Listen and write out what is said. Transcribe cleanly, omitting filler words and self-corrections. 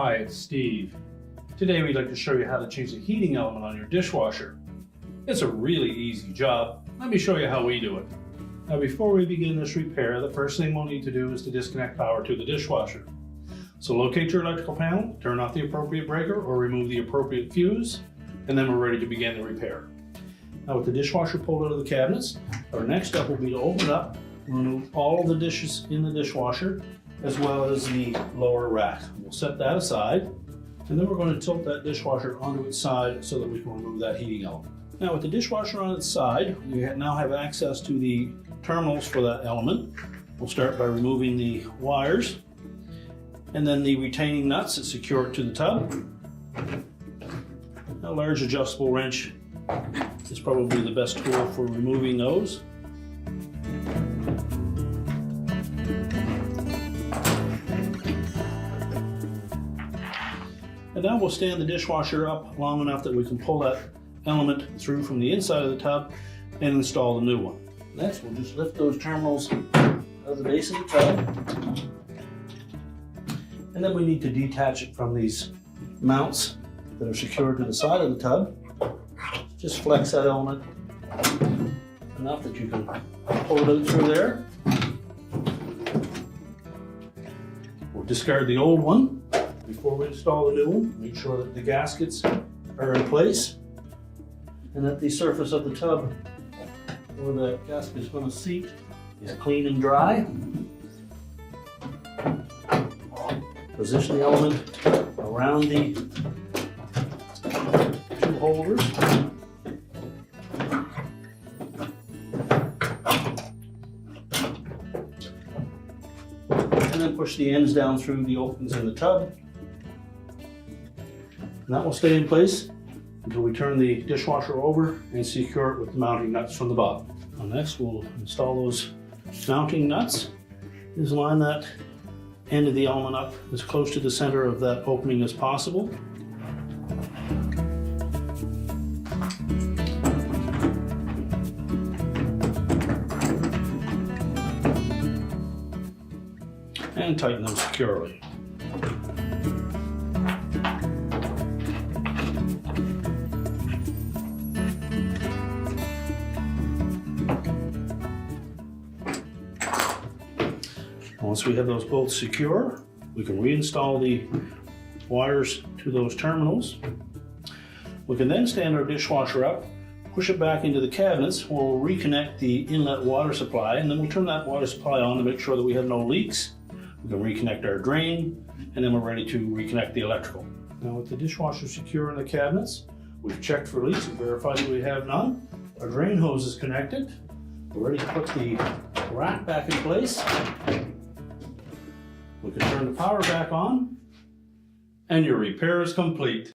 Hi, it's Steve. Today we'd like to show you how to change the heating element on your dishwasher. It's a really easy job. Let me show you how we do it. Now before we begin this repair, the first thing we'll need to do is to disconnect power to the dishwasher. So locate your electrical panel, turn off the appropriate breaker or remove the appropriate fuse, and then we're ready to begin the repair. Now with the dishwasher pulled out of the cabinets, our next step will be to open it up, remove all of the dishes in the dishwasher, as well as the lower rack. We'll set that aside, and then we're going to tilt that dishwasher onto its side so that we can remove that heating element. Now with the dishwasher on its side, we now have access to the terminals for that element. We'll start by removing the wires, and then the retaining nuts that secure it to the tub. A large adjustable wrench is probably the best tool for removing those. And now we'll stand the dishwasher up long enough that we can pull that element through from the inside of the tub and install the new one. Next, we'll just lift those terminals out of the base of the tub. And then we need to detach it from these mounts that are secured to the side of the tub. Just flex that element enough that you can pull it out through there. We'll discard the old one before we install the new one. Make sure that the gaskets are in place and that the surface of the tub where the gasket is going to seat is clean and dry. Position the element around the two holders. And then push the ends down through the openings in the tub. And that will stay in place until we turn the dishwasher over and secure it with the mounting nuts from the bottom. Now next we'll install those mounting nuts. Just line that end of the element up as close to the center of that opening as possible. And tighten them securely. Once we have those bolts secure, we can reinstall the wires to those terminals. We can then stand our dishwasher up, push it back into the cabinets. We'll reconnect the inlet water supply, and then we'll turn that water supply on to make sure that we have no leaks. We can reconnect our drain, and then we're ready to reconnect the electrical. Now with the dishwasher secure in the cabinets, we've checked for leaks and verified that we have none. Our drain hose is connected. We're ready to put the rack back in place. We can turn the power back on, and your repair is complete.